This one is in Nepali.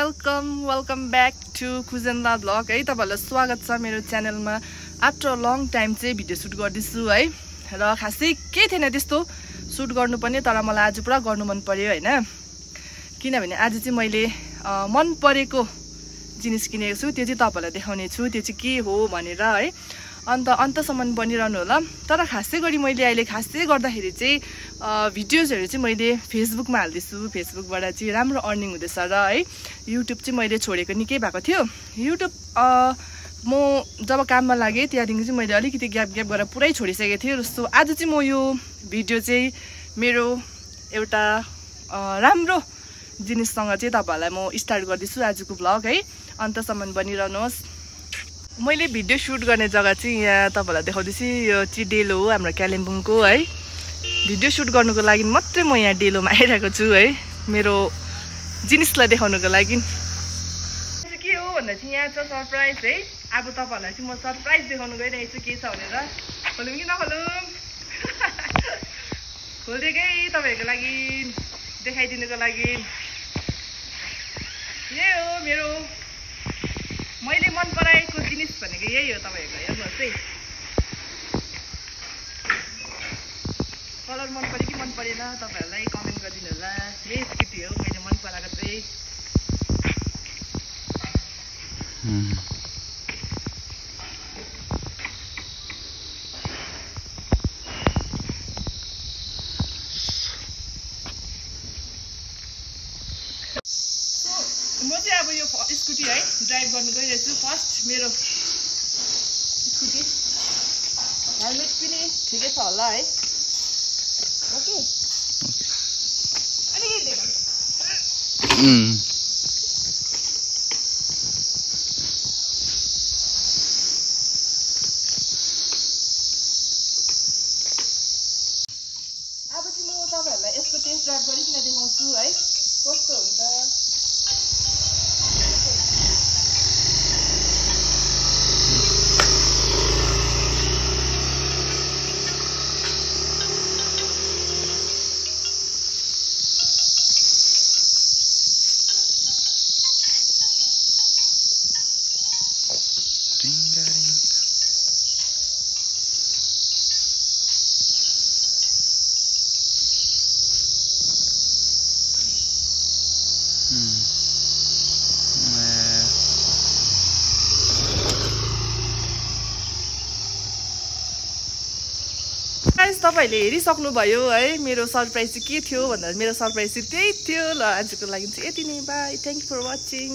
वेलकम ब्याक टु कुजेन्ला ब्लग है। तपाईहरुलाई स्वागत छ मेरो च्यानलमा। आफ्टर अ लङ टाइम चाहिँ भिडियो सुट गर्दैछु है। र खासै केही थिएन त्यस्तो सुट गर्नुपर्ने, तर मलाई आज पुरा गर्नु मन पर्यो हैन। किनभने आज चाहिँ मैले मन परेको जिनिस किनेको छु, त्यो चाहिँ तपाईहरुलाई देखाउने छु। त्यो चाहिँ के हो भनेर है, अन्तसम्म बनिरहनु होला। तर खासै गरी मैले अहिले खासै गर्दाखेरि चाहिँ भिडियोजहरु चाहिँ मैले फेसबुकमा हाल्दैछु। फेसबुकबाट चाहिँ राम्रो अर्निङ हुँदैछ र है। युट्युब चाहिँ मैले छोडेको निकै भएको थियो। युट्युब म जब काममा लागे त्यहाँदेखि चाहिँ मैले अलिकति ग्याप गरेर पुरै छोडिसकेको थिएँ। जस्तो आज चाहिँ म यो भिडियो चाहिँ मेरो एउटा राम्रो जिनिससँग चाहिँ तपाईहरुलाई म स्टार्ट गर्दैछु आजको ब्लग है। अन्तसम्म बनिरहनुहोस्। मैले भिडियो सुट गर्ने जग्गा चाहिँ यहाँ तपाईहरुलाई देखाउँदैछु। यो चाहिँ डेलो हो हाम्रो कालिम्पोङको है। भिडियो सुट गर्नुको लागि मात्रै म यहाँ डेलोमा आइरहेको छु है, मेरो जिनिसलाई देखाउनुको लागि। के हो भन्दा चाहिँ यहाँ छ सरप्राइज है। अब तपाईहरुलाई चाहिँ म सरप्राइज देखाउनु गइरहेको छु के छ भनेर। खोलौँ कि नखोलौँ? खोलिदिएकै तपाईहरुको लागि, देखाइदिनुको लागि। यही हो मेरो मैले मन पराएको जिनिस भनेको यही हो। तपाईहरुको हेर्नुहोस् है, कलर मन पर्यो कि मन परेन तपाईहरुलाई कमेन्ट गरिदिनु होला। यही स्कुटी हो मैले मन पराएको चाहिँ। म चाहिँ अब यो स्कुटी है ड्राइभ गर्नु गइरहेछु। फर्स्ट मेरो स्कुटी, हेलमेट पनि ठिकै छ होला है। ओके अब चाहिँ म तपाईहरुलाई यसको टेस्ट ड्राइभ गरिकन देखाउँछु है कस्तो हुन्छ। तपाईहरुले हेरिसक्नुभयो है मेरो सरप्राइज चाहिँ के थियो भन्दा मेरो सरप्राइज चाहिँ त्यही थियो। ल आजको लागि चाहिँ यति नै, bye, thank you for watching.